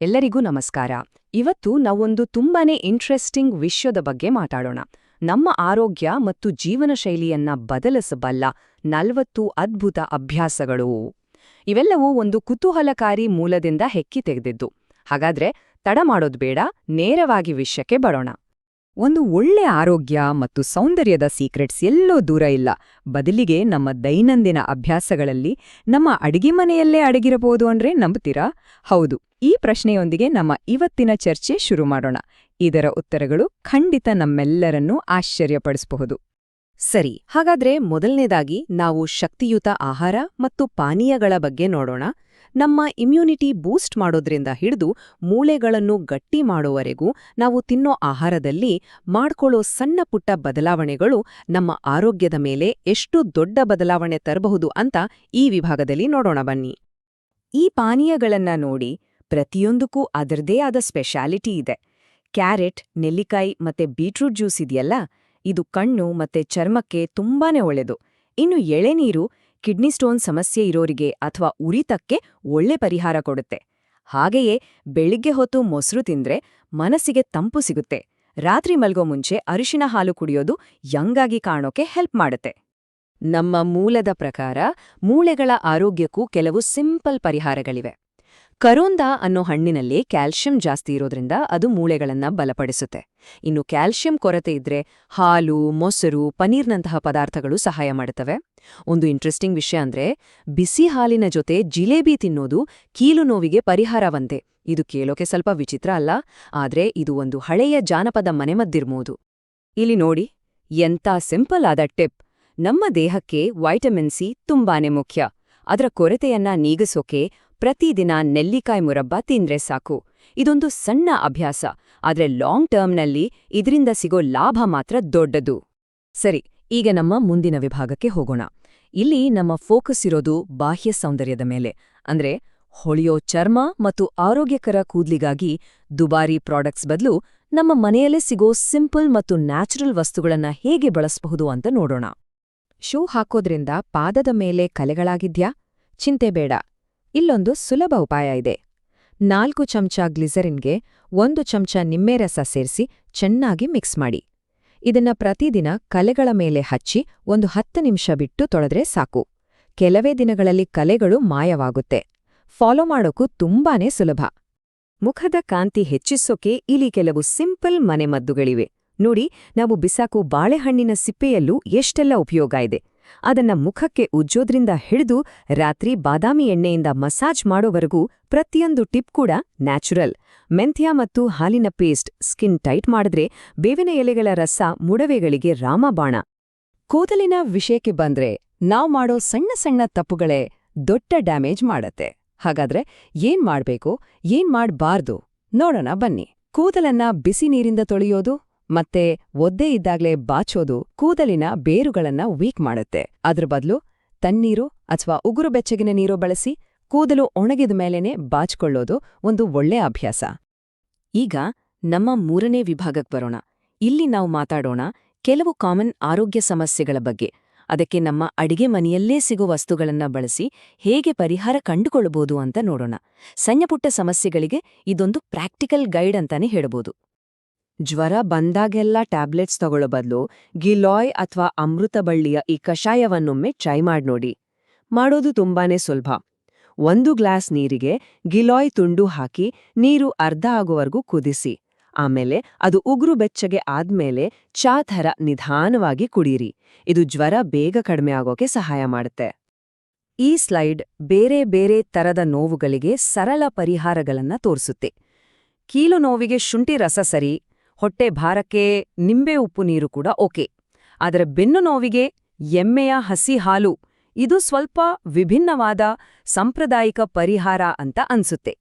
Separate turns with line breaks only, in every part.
ಎಲ್ಲರಿಗೂ ನಮಸ್ಕಾರ. ಇವತ್ತು ನಾವೊಂದು ತುಂಬಾನೇ ಇಂಟ್ರೆಸ್ಟಿಂಗ್ ವಿಷಯದ ಬಗ್ಗೆ ಮಾತಾಡೋಣ. ನಮ್ಮ ಆರೋಗ್ಯ ಮತ್ತು ಜೀವನ ಶೈಲಿಯನ್ನ ಬದಲಿಸಬಲ್ಲ 40 ಅದ್ಭುತ ಅಭ್ಯಾಸಗಳು. ಇವೆಲ್ಲವೂ ಒಂದು ಕುತೂಹಲಕಾರಿ ಮೂಲದಿಂದ ಹೆಕ್ಕಿ ತೆಗೆದಿದ್ದು. ಹಾಗಾದ್ರೆ ತಡ ಮಾಡೋದು ಬೇಡ, ನೇರವಾಗಿ ವಿಷಯಕ್ಕೆ ಬರೋಣ. ಒಂದು ಒಳ್ಳೆ ಆರೋಗ್ಯ ಮತ್ತು ಸೌಂದರ್ಯದ ಸೀಕ್ರೆಟ್ಸ್ ಎಲ್ಲೋ ದೂರ ಇಲ್ಲ. ಬದಲಿಗೆ ನಮ್ಮ ದೈನಂದಿನ ಅಭ್ಯಾಸಗಳಲ್ಲಿ, ನಮ್ಮ ಅಡಿಗೆ ಮನೆಯಲ್ಲೇ ಅಡಗಿರಬಹುದು ಅಂದ್ರೆ ನಂಬುತ್ತೀರಾ? ಹೌದು. ಈ ಪ್ರಶ್ನೆಯೊಂದಿಗೆ ನಮ್ಮ ಇವತ್ತಿನ ಚರ್ಚೆ ಶುರು ಮಾಡೋಣ. ಇದರ ಉತ್ತರಗಳು ಖಂಡಿತ ನಮ್ಮೆಲ್ಲರನ್ನೂ ಆಶ್ಚರ್ಯಪಡಿಸಬಹುದು. ಸರಿ, ಹಾಗಾದ್ರೆ ಮೊದಲನೇದಾಗಿ ನಾವು ಶಕ್ತಿಯುತ ಆಹಾರ ಮತ್ತು ಪಾನೀಯಗಳ ಬಗ್ಗೆ ನೋಡೋಣ. ನಮ್ಮ ಇಮ್ಯುನಿಟಿ ಬೂಸ್ಟ್ ಮಾಡೋದ್ರಿಂದ ಹಿಡಿದು ಮೂಳೆಗಳನ್ನು ಗಟ್ಟಿ ಮಾಡೋವರೆಗೂ ನಾವು ತಿನ್ನೋ ಆಹಾರದಲ್ಲಿ ಮಾಡ್ಕೊಳ್ಳೋ ಸಣ್ಣ ಪುಟ್ಟ ಬದಲಾವಣೆಗಳು ನಮ್ಮ ಆರೋಗ್ಯದ ಮೇಲೆ ಎಷ್ಟು ದೊಡ್ಡ ಬದಲಾವಣೆ ತರಬಹುದು ಅಂತ ಈ ವಿಭಾಗದಲ್ಲಿ ನೋಡೋಣ ಬನ್ನಿ. ಈ ಪಾನೀಯಗಳನ್ನ ನೋಡಿ, ಪ್ರತಿಯೊಂದಕ್ಕೂ ಅದರದೇ ಆದ ಸ್ಪೆಷಾಲಿಟಿ ಇದೆ. ಕ್ಯಾರೆಟ್, ನೆಲ್ಲಿಕಾಯಿ ಮತ್ತೆ ಬೀಟ್ರೂಟ್ ಜ್ಯೂಸ್ ಇದೆಯಲ್ಲ, ಇದು ಕಣ್ಣು ಮತ್ತೆ ಚರ್ಮಕ್ಕೆ ತುಂಬಾನೇ ಒಳ್ಳೆದು. ಇನ್ನು ಎಳೆನೀರು ಕಿಡ್ನಿ ಸ್ಟೋನ್ ಸಮಸ್ಯೆ ಇರೋರಿಗೆ ಅಥವಾ ಉರಿತಕ್ಕೆ ಒಳ್ಳೆ ಪರಿಹಾರ ಕೊಡುತ್ತೆ. ಹಾಗೆಯೇ ಬೆಳಿಗ್ಗೆ ಹೊತ್ತು ಮೊಸರು ತಿಂದ್ರೆ ಮನಸ್ಸಿಗೆ ತಂಪು ಸಿಗುತ್ತೆ. ರಾತ್ರಿ ಮಲ್ಗೋ ಮುಂಚೆ ಅರಿಶಿನ ಹಾಲು ಕುಡಿಯೋದು ಯಂಗಾಗಿ ಕಾಣೋಕೆ ಹೆಲ್ಪ್ ಮಾಡುತ್ತೆ. ನಮ್ಮ ಮೂಲದ ಪ್ರಕಾರ ಮೂಳೆಗಳ ಆರೋಗ್ಯಕ್ಕೂ ಕೆಲವು ಸಿಂಪಲ್ ಪರಿಹಾರಗಳಿವೆ. ಕರೋಂದಾ ಅನ್ನೋ ಹಣ್ಣಿನಲ್ಲಿ ಕ್ಯಾಲ್ಶಿಯಂ ಜಾಸ್ತಿ ಇರೋದ್ರಿಂದ ಅದು ಮೂಳೆಗಳನ್ನ ಬಲಪಡಿಸುತ್ತೆ. ಇನ್ನು ಕ್ಯಾಲ್ಶಿಯಂ ಕೊರತೆ ಇದ್ರೆ ಹಾಲು, ಮೊಸರು, ಪನೀರ್ನಂತಹ ಪದಾರ್ಥಗಳು ಸಹಾಯ ಮಾಡುತ್ತವೆ. ಒಂದು ಇಂಟ್ರೆಸ್ಟಿಂಗ್ ವಿಷಯ ಅಂದ್ರೆ, ಬಿಸಿ ಹಾಲಿನ ಜೊತೆ ಜಿಲೇಬಿ ತಿನ್ನೋದು ಕೀಲು ನೋವಿಗೆ ಪರಿಹಾರವಂತೆ. ಇದು ಕೇಳೋಕೆ ಸ್ವಲ್ಪ ವಿಚಿತ್ರ ಅಲ್ಲ, ಆದ್ರೆ ಇದು ಒಂದು ಹಳೆಯ ಜಾನಪದ ಮನೆಮದ್ದಿರ್ಬೋದು. ಇಲ್ಲಿ ನೋಡಿ, ಎಂಥ ಸಿಂಪಲ್ ಆದ ಟಿಪ್. ನಮ್ಮ ದೇಹಕ್ಕೆ ವೈಟಮಿನ್ ಸಿ ತುಂಬಾನೇ ಮುಖ್ಯ. ಅದರ ಕೊರತೆಯನ್ನ ನೀಗಿಸೋಕೆ ಪ್ರತಿದಿನ ನೆಲ್ಲಿಕಾಯಿ ಮುರಬ್ಬ ತಿಂದ್ರೆ ಸಾಕು. ಇದೊಂದು ಸಣ್ಣ ಅಭ್ಯಾಸ, ಆದ್ರೆ ಲಾಂಗ್ ಟರ್ಮ್ನಲ್ಲಿ ಇದರಿಂದ ಸಿಗೋ ಲಾಭ ಮಾತ್ರ ದೊಡ್ಡದು. ಸರಿ, ಈಗ ನಮ್ಮ ಮುಂದಿನ ವಿಭಾಗಕ್ಕೆ ಹೋಗೋಣ. ಇಲ್ಲಿ ನಮ್ಮ ಫೋಕಸ್ ಇರೋದು ಬಾಹ್ಯ ಸೌಂದರ್ಯದ ಮೇಲೆ. ಅಂದ್ರೆ ಹೊಳೆಯೋ ಚರ್ಮ ಮತ್ತು ಆರೋಗ್ಯಕರ ಕೂದ್ಲಿಗಾಗಿ ದುಬಾರಿ ಪ್ರಾಡಕ್ಟ್ಸ್ ಬದಲು ನಮ್ಮ ಮನೆಯಲ್ಲೇ ಸಿಗೋ ಸಿಂಪಲ್ ಮತ್ತು ನ್ಯಾಚುರಲ್ ವಸ್ತುಗಳನ್ನ ಹೇಗೆ ಬಳಸಬಹುದು ಅಂತ ನೋಡೋಣ. ಶೂ ಹಾಕೋದ್ರಿಂದ ಪಾದದ ಮೇಲೆ ಕಲೆಗಳಾಗಿದ್ಯಾ? ಚಿಂತೆ ಬೇಡ, ಇಲ್ಲೊಂದು ಸುಲಭ ಉಪಾಯ ಇದೆ. 4 ಚಮಚ ಗ್ಲಿಸರಿನ್ಗೆ 1 ಚಮಚ ನಿಂಬೆರಸ ಸೇರಿಸಿ ಚೆನ್ನಾಗಿ ಮಿಕ್ಸ್ ಮಾಡಿ. ಇದನ್ನ ಪ್ರತಿದಿನ ಕಲೆಗಳ ಮೇಲೆ ಹಚ್ಚಿ ಒಂದು 10 ನಿಮಿಷ ಬಿಟ್ಟು ತೊಳೆದ್ರೆ ಸಾಕು. ಕೆಲವೇ ದಿನಗಳಲ್ಲಿ ಕಲೆಗಳು ಮಾಯವಾಗುತ್ತೆ. ಫಾಲೋ ಮಾಡೋಕ್ಕೂ ತುಂಬಾನೇ ಸುಲಭ. ಮುಖದ ಕಾಂತಿ ಹೆಚ್ಚಿಸೋಕೆ ಇಲ್ಲಿ ಕೆಲವು ಸಿಂಪಲ್ ಮನೆಮದ್ದುಗಳಿವೆ. ನೋಡಿ, ನಾವು ಬಿಸಾಕೋ ಬಾಳೆಹಣ್ಣಿನ ಸಿಪ್ಪೆಯಲ್ಲೂ ಎಷ್ಟೆಲ್ಲ ಉಪಯೋಗ ಇದೆ. ಅದನ್ನ ಮುಖಕ್ಕೆ ಉಜ್ಜೋದ್ರಿಂದ ಹಿಡಿದು ರಾತ್ರಿ ಬಾದಾಮಿ ಎಣ್ಣೆಯಿಂದ ಮಸಾಜ್ ಮಾಡೋವರೆಗೂ ಪ್ರತಿಯೊಂದು ಟಿಪ್ ಕೂಡ ನ್ಯಾಚುರಲ್. ಮೆಂಥ್ಯ ಮತ್ತು ಹಾಲಿನ ಪೇಸ್ಟ್ ಸ್ಕಿನ್ ಟೈಟ್ ಮಾಡಿದ್ರೆ ಬೇವಿನ ಎಲೆಗಳ ರಸ ಮುಡವೆಗಳಿಗೆ ರಾಮಬಾಣ. ಕೂದಲಿನ ವಿಷಯಕ್ಕೆ ಬಂದ್ರೆ, ನಾವ್ ಮಾಡೋ ಸಣ್ಣ ಸಣ್ಣ ತಪ್ಪುಗಳೇ ದೊಡ್ಡ ಡ್ಯಾಮೇಜ್ ಮಾಡತ್ತೆ. ಹಾಗಾದ್ರೆ ಏನ್ ಮಾಡ್ಬೇಕು, ಏನ್ ಮಾಡ್ಬಾರ್ದು ನೋಡೋಣ ಬನ್ನಿ. ಕೂದಲನ್ನ ಬಿಸಿ ನೀರಿಂದ ತೊಳೆಯೋದು ಮತ್ತೆ ಒದ್ದೆ ಇದ್ದಾಗ್ಲೇ ಬಾಚೋದು ಕೂದಲಿನ ಬೇರುಗಳನ್ನ ವೀಕ್ ಮಾಡುತ್ತೆ. ಅದ್ರ ಬದಲು ತಣ್ಣೀರು ಅಥವಾ ಉಗುರು ಬೆಚ್ಚಗಿನ ನೀರು ಬಳಸಿ ಕೂದಲು ಒಣಗಿದ ಮೇಲೇನೆ ಬಾಚ್ಕೊಳ್ಳೋದು ಒಂದು ಒಳ್ಳೆ ಅಭ್ಯಾಸ. ಈಗ ನಮ್ಮ 3ನೇ ವಿಭಾಗಕ್ಕೆ ಬರೋಣ. ಇಲ್ಲಿ ನಾವು ಮಾತಾಡೋಣ ಕೆಲವು ಕಾಮನ್ ಆರೋಗ್ಯ ಸಮಸ್ಯೆಗಳ ಬಗ್ಗೆ. ಅದಕ್ಕೆ ನಮ್ಮ ಅಡಿಗೆ ಮನೆಯಲ್ಲೇ ಸಿಗೋ ವಸ್ತುಗಳನ್ನ ಬಳಸಿ ಹೇಗೆ ಪರಿಹಾರ ಕಂಡುಕೊಳ್ಳಬಹುದು ಅಂತ ನೋಡೋಣ. ಸಣ್ಣಪುಟ್ಟ ಸಮಸ್ಯೆಗಳಿಗೆ ಇದೊಂದು ಪ್ರಾಕ್ಟಿಕಲ್ ಗೈಡ್ ಅಂತಾನೆ ಹೇಳ್ಬೋದು. ಜ್ವರ ಬಂದಾಗೆಲ್ಲ ಟ್ಯಾಬ್ಲೆಟ್ಸ್ ತಗೊಳ್ಳೋ ಬದಲು ಗಿಲಾಯ್ ಅಥವಾ ಅಮೃತಬಳ್ಳಿಯ ಈ ಕಷಾಯವನ್ನೊಮ್ಮೆ ಟ್ರೈ ಮಾಡ್ನೋಡಿ. ಮಾಡೋದು ತುಂಬಾನೇ ಸುಲಭ. 1 ಗ್ಲಾಸ್ ನೀರಿಗೆ ಗಿಲಾಯ್ ತುಂಡು ಹಾಕಿ ನೀರು ಅರ್ಧ ಆಗೋವರೆಗೂ ಕುದಿಸಿ. ಆಮೇಲೆ ಅದು ಉಗುರು ಬೆಚ್ಚಗೆ ಆದ್ಮೇಲೆ ಚಾ ಥರ ನಿಧಾನವಾಗಿ ಕುಡೀರಿ. ಇದು ಜ್ವರ ಬೇಗ ಕಡಿಮೆ ಆಗೋಕೆ ಸಹಾಯ ಮಾಡುತ್ತೆ. ಈ ಸ್ಲೈಡ್ ಬೇರೆ ಬೇರೆ ತರದ ನೋವುಗಳಿಗೆ ಸರಳ ಪರಿಹಾರಗಳನ್ನ ತೋರಿಸುತ್ತೆ. ಕೀಲು ನೋವಿಗೆ ಶುಂಠಿ ರಸ ಸರಿ, ಹೊಟ್ಟೆ ಭಾರಕ್ಕೆ ನಿಂಬೆ ಉಪ್ಪು ನೀರು ಕೂಡ ಓಕೆ. ಆದರೆ ಬೆನ್ನು ನೋವಿಗೆ ಎಮ್ಮೆಯ ಹಸಿ ಹಾಲು, ಇದು ಸ್ವಲ್ಪ ವಿಭಿನ್ನವಾದ ಸಾಂಪ್ರದಾಯಿಕ ಪರಿಹಾರ ಅಂತ ಅನ್ಸುತ್ತೆ.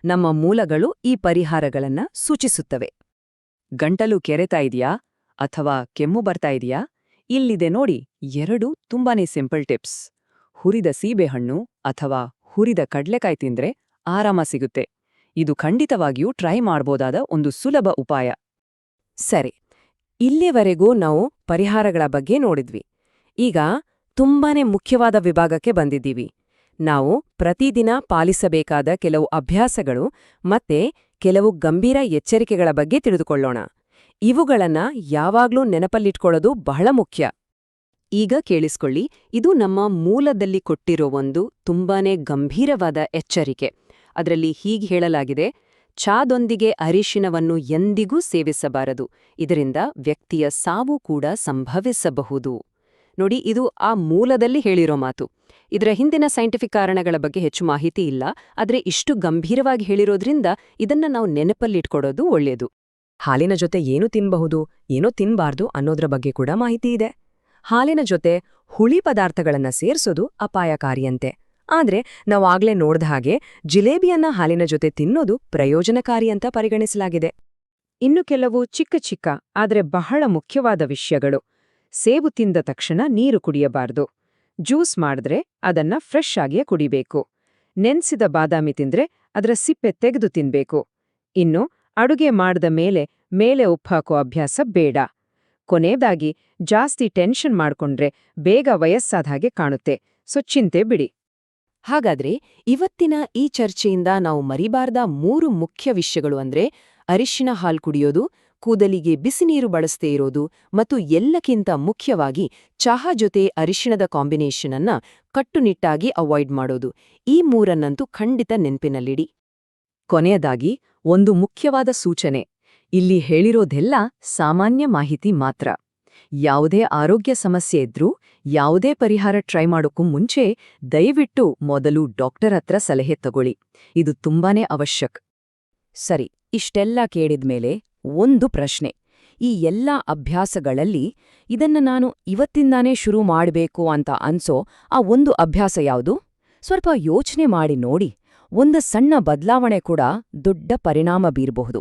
ನಮ್ಮ ಮೂಲಗಳು ಈ ಪರಿಹಾರಗಳನ್ನ ಸೂಚಿಸುತ್ತವೆ. ಗಂಟಲು ಕೆರೆತಾ ಇದೆಯಾ ಅಥವಾ ಕೆಮ್ಮು ಬರ್ತಾ ಇದೆಯಾ? ಇಲ್ಲಿದೆ ನೋಡಿ 2 ತುಂಬಾನೇ ಸಿಂಪಲ್ ಟಿಪ್ಸ್. ಹುರಿದ ಸೀಬೆಹಣ್ಣು ಅಥವಾ ಹುರಿದ ಕಡ್ಲೆಕಾಯಿ ತಿಂದ್ರೆ ಆರಾಮ ಸಿಗುತ್ತೆ. ಇದು ಖಂಡಿತವಾಗಿಯೂ ಟ್ರೈ ಮಾಡ್ಬೋದಾದ ಒಂದು ಸುಲಭ ಉಪಾಯ. ಸರಿ, ಇಲ್ಲಿವರೆಗೂ ನಾವು ಪರಿಹಾರಗಳ ಬಗ್ಗೆ ನೋಡಿದ್ವಿ. ಈಗ ತುಂಬಾನೇ ಮುಖ್ಯವಾದ ವಿಭಾಗಕ್ಕೆ ಬಂದಿದ್ದೀವಿ. ನಾವು ಪ್ರತಿದಿನ ಪಾಲಿಸಬೇಕಾದ ಕೆಲವು ಅಭ್ಯಾಸಗಳು ಮತ್ತೆ ಕೆಲವು ಗಂಭೀರ ಎಚ್ಚರಿಕೆಗಳ ಬಗ್ಗೆ ತಿಳಿದುಕೊಳ್ಳೋಣ. ಇವುಗಳನ್ನ ಯಾವಾಗ್ಲೂ ನೆನಪಲ್ಲಿಟ್ಕೊಳ್ಳೋದು ಬಹಳ ಮುಖ್ಯ. ಈಗ ಕೇಳಿಸ್ಕೊಳ್ಳಿ, ಇದು ನಮ್ಮ ಮೂಲದಲ್ಲಿ ಕೊಟ್ಟಿರೋ ಒಂದು ತುಂಬಾನೇ ಗಂಭೀರವಾದ ಎಚ್ಚರಿಕೆ. ಅದರಲ್ಲಿ ಹೀಗೆ ಹೇಳಲಾಗಿದೆ: ಚಾದೊಂದಿಗೆ ಅರಿಶಿನವನ್ನು ಎಂದಿಗೂ ಸೇವಿಸಬಾರದು, ಇದರಿಂದ ವ್ಯಕ್ತಿಯ ಸಾವು ಕೂಡ ಸಂಭವಿಸಬಹುದು. ನೋಡಿ, ಇದು ಆ ಮೂಲದಲ್ಲಿ ಹೇಳಿರೋ ಮಾತು. ಇದರ ಹಿಂದಿನ ಸೈಂಟಿಫಿಕ್ ಕಾರಣಗಳ ಬಗ್ಗೆ ಹೆಚ್ಚು ಮಾಹಿತಿ ಇಲ್ಲ, ಆದ್ರೆ ಇಷ್ಟು ಗಂಭೀರವಾಗಿ ಹೇಳಿರೋದ್ರಿಂದ ಇದನ್ನ ನಾವು ನೆನಪಲ್ಲಿಟ್ಕೊಡೋದು ಒಳ್ಳೆಯದು. ಹಾಲಿನ ಜೊತೆ ಏನು ತಿನ್ನಬಹುದು, ಏನೋ ತಿನ್ಬಾರ್ದು ಅನ್ನೋದ್ರ ಬಗ್ಗೆ ಕೂಡ ಮಾಹಿತಿ ಇದೆ. ಹಾಲಿನ ಜೊತೆ ಹುಳಿ ಪದಾರ್ಥಗಳನ್ನ ಸೇರ್ಸೋದು ಅಪಾಯಕಾರಿಯಂತೆ. ಆದ್ರೆ ನಾವಾಗ್ಲೇ ನೋಡ್ದ ಹಾಗೆ ಜಿಲೇಬಿಯನ್ನ ಹಾಲಿನ ಜೊತೆ ತಿನ್ನೋದು ಪ್ರಯೋಜನಕಾರಿ ಅಂತ ಪರಿಗಣಿಸಲಾಗಿದೆ. ಇನ್ನು ಕೆಲವು ಚಿಕ್ಕ ಚಿಕ್ಕ ಆದ್ರೆ ಬಹಳ ಮುಖ್ಯವಾದ ವಿಷಯಗಳು. ಸೇಬು ತಿಂದ ತಕ್ಷಣ ನೀರು ಕುಡಿಯಬಾರ್ದು. ಜ್ಯೂಸ್ ಮಾಡಿದ್ರೆ ಅದನ್ನ ಫ್ರೆಶ್ ಆಗಿಯೇ ಕುಡಿಬೇಕು. ನೆನ್ಸಿದ ಬಾದಾಮಿ ತಿಂದ್ರೆ ಅದರ ಸಿಪ್ಪೆ ತೆಗೆದು ತಿನ್ಬೇಕು. ಇನ್ನು ಅಡುಗೆ ಮಾಡಿದ ಮೇಲೆ ಉಪ್ಪಾಕೋ ಅಭ್ಯಾಸ ಬೇಡ. ಕೊನೆಯದಾಗಿ, ಜಾಸ್ತಿ ಟೆನ್ಷನ್ ಮಾಡ್ಕೊಂಡ್ರೆ ಬೇಗ ವಯಸ್ಸಾದ ಹಾಗೆ ಕಾಣುತ್ತೆ, ಸೊ ಚಿಂತೆ ಬಿಡಿ. ಹಾಗಾದ್ರೆ ಇವತ್ತಿನ ಈ ಚರ್ಚೆಯಿಂದ ನಾವು ಮರಿಬಾರ್ದ 3 ಮುಖ್ಯ ವಿಷಯಗಳು ಅಂದ್ರೆ ಅರಿಶಿನ ಹಾಲು ಕುಡಿಯೋದು, ಕೂದಲಿಗೆ ಬಿಸಿ ನೀರು ಬಳಸದೇ ಇರೋದು ಮತ್ತು ಎಲ್ಲಕ್ಕಿಂತ ಮುಖ್ಯವಾಗಿ ಚಹಾ ಜೊತೆ ಅರಿಶಿಣದ ಕಾಂಬಿನೇಷನ್ ಅನ್ನ ಕಟ್ಟುನಿಟ್ಟಾಗಿ ಅವಾಯ್ಡ್ ಮಾಡೋದು. ಈ 3ಅನ್ನಂತೂ ಖಂಡಿತ ನೆನ್ಪಿನಲ್ಲಿಡಿ. ಕೊನೆಯದಾಗಿ ಒಂದು ಮುಖ್ಯವಾದ ಸೂಚನೆ: ಇಲ್ಲಿ ಹೇಳಿರೋದೆಲ್ಲ ಸಾಮಾನ್ಯ ಮಾಹಿತಿ ಮಾತ್ರ. ಯಾವುದೇ ಆರೋಗ್ಯ ಸಮಸ್ಯೆ ಇದ್ರೂ ಯಾವುದೇ ಪರಿಹಾರ ಟ್ರೈ ಮಾಡೋಕ್ಕೂ ಮುಂಚೆ ದಯವಿಟ್ಟು ಮೊದಲು ಡಾಕ್ಟರ್ ಹತ್ರ ಸಲಹೆ ತಗೊಳ್ಳಿ. ಇದು ತುಂಬಾನೇ ಅವಶ್ಯಕ. ಸರಿ, ಇಷ್ಟೆಲ್ಲ ಕೇಳಿದ್ಮೇಲೆ ಒಂದು ಪ್ರಶ್ನೆ: ಈ ಎಲ್ಲಾ ಅಭ್ಯಾಸಗಳಲ್ಲಿ ಇದನ್ನ ನಾನು ಇವತ್ತಿಂದಾನೇ ಶುರು ಮಾಡ್ಬೇಕು ಅಂತ ಅನ್ಸೋ ಆ ಒಂದು ಅಭ್ಯಾಸ ಯಾವುದು? ಸ್ವಲ್ಪ ಯೋಚನೆ ಮಾಡಿ ನೋಡಿ. ಒಂದು ಸಣ್ಣ ಬದಲಾವಣೆ ಕೂಡ ದೊಡ್ಡ ಪರಿಣಾಮ ಬೀರಬಹುದು.